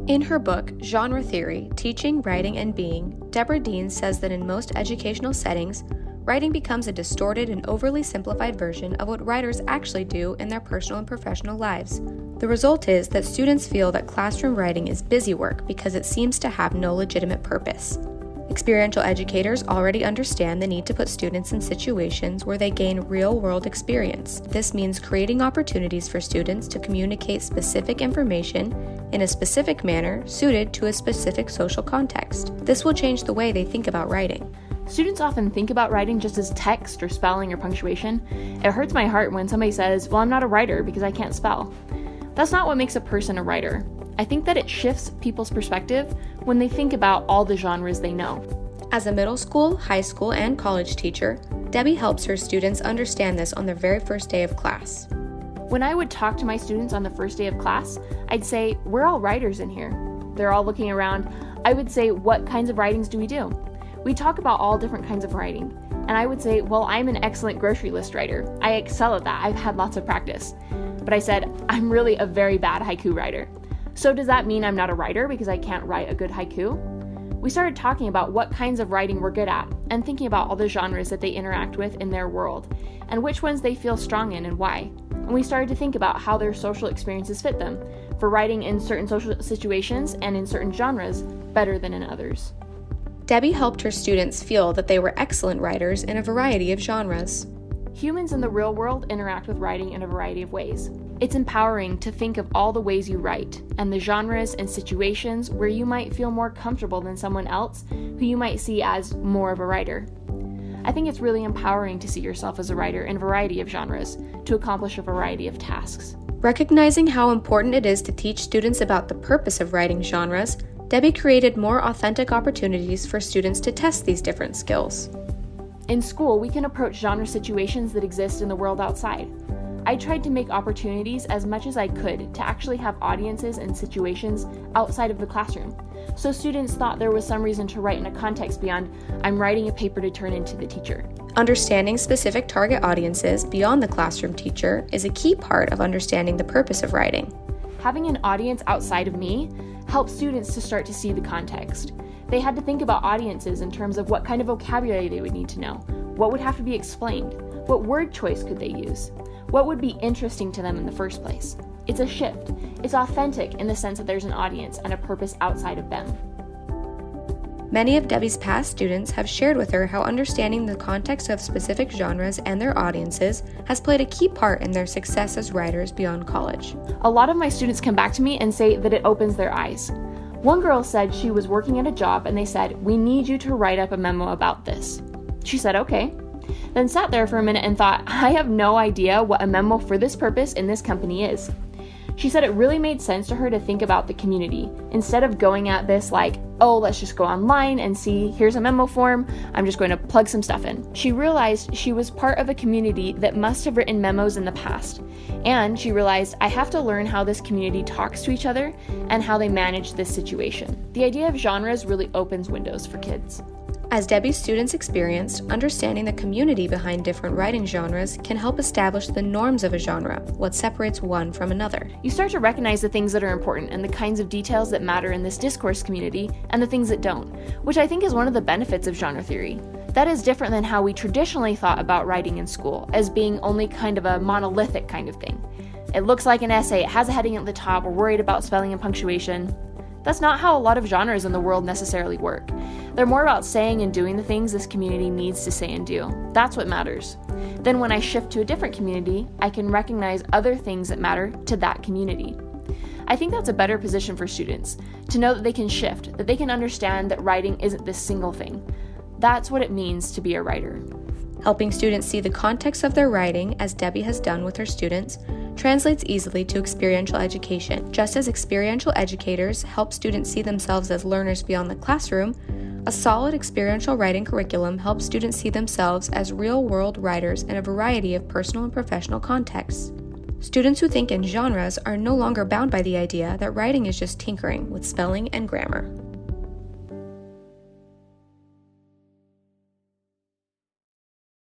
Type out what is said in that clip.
In her book, Genre Theory, Teaching, Writing, and Being, Deborah Dean says that in most educational settings, writing becomes a distorted and overly simplified version of what writers actually do in their personal and professional lives. The result is that students feel that classroom writing is busy work because it seems to have no legitimate purpose. Experiential educators already understand the need to put students in situations where they gain real-world experience. This means creating opportunities for students to communicate specific information in a specific manner suited to a specific social context. This will change the way they think about writing. Students often think about writing just as text or spelling or punctuation. It hurts my heart when somebody says, well, I'm not a writer because I can't spell. That's not what makes a person a writer. I think that it shifts people's perspective when they think about all the genres they know. As a middle school, high school, and college teacher, Debbie helps her students understand this on their very first day of class. When I would talk to my students on the first day of class, I'd say, we're all writers in here. They're all looking around. I would say, what kinds of writings do we do? We talk about all different kinds of writing. And I would say, well, I'm an excellent grocery list writer. I excel at that. I've had lots of practice. But I said, I'm really a very bad haiku writer. So does that mean I'm not a writer because I can't write a good haiku? We started talking about what kinds of writing we're good at and thinking about all the genres that they interact with in their world and which ones they feel strong in and why. And we started to think about how their social experiences fit them for writing in certain social situations and in certain genres better than in others. Debbie helped her students feel that they were excellent writers in a variety of genres. Humans in the real world interact with writing in a variety of ways. It's empowering to think of all the ways you write and the genres and situations where you might feel more comfortable than someone else who you might see as more of a writer. I think it's really empowering to see yourself as a writer in a variety of genres to accomplish a variety of tasks. Recognizing how important it is to teach students about the purpose of writing genres, Debbie created more authentic opportunities for students to test these different skills. In school, we can approach genre situations that exist in the world outside. I tried to make opportunities as much as I could to actually have audiences and situations outside of the classroom. So students thought there was some reason to write in a context beyond, I'm writing a paper to turn into the teacher. Understanding specific target audiences beyond the classroom teacher is a key part of understanding the purpose of writing. Having an audience outside of me helped students to start to see the context. They had to think about audiences in terms of what kind of vocabulary they would need to know, what would have to be explained, what word choice could they use, what would be interesting to them in the first place. It's a shift. It's authentic in the sense that there's an audience and a purpose outside of them. Many of Debbie's past students have shared with her how understanding the context of specific genres and their audiences has played a key part in their success as writers beyond college. A lot of my students come back to me and say that it opens their eyes. One girl said she was working at a job and they said, we need you to write up a memo about this. She said, okay. Then sat there for a minute and thought, I have no idea what a memo for this purpose in this company is. She said it really made sense to her to think about the community instead of going at this like, oh, let's just go online and see, here's a memo form, I'm just going to plug some stuff in. She realized she was part of a community that must have written memos in the past. And she realized, I have to learn how this community talks to each other and how they manage this situation. The idea of genres really opens windows for kids. As Debbie's students experienced, understanding the community behind different writing genres can help establish the norms of a genre, what separates one from another. You start to recognize the things that are important and the kinds of details that matter in this discourse community and the things that don't, which I think is one of the benefits of genre theory. That is different than how we traditionally thought about writing in school, as being only kind of a monolithic kind of thing. It looks like an essay, it has a heading at the top, we're worried about spelling and punctuation. That's not how a lot of genres in the world necessarily work. They're more about saying and doing the things this community needs to say and do. That's what matters. Then when I shift to a different community, I can recognize other things that matter to that community. I think that's a better position for students, to know that they can shift, that they can understand that writing isn't this single thing. That's what it means to be a writer. Helping students see the context of their writing, as Debbie has done with her students, translates easily to experiential education. Just as experiential educators help students see themselves as learners beyond the classroom, a solid experiential writing curriculum helps students see themselves as real-world writers in a variety of personal and professional contexts. Students who think in genres are no longer bound by the idea that writing is just tinkering with spelling and grammar.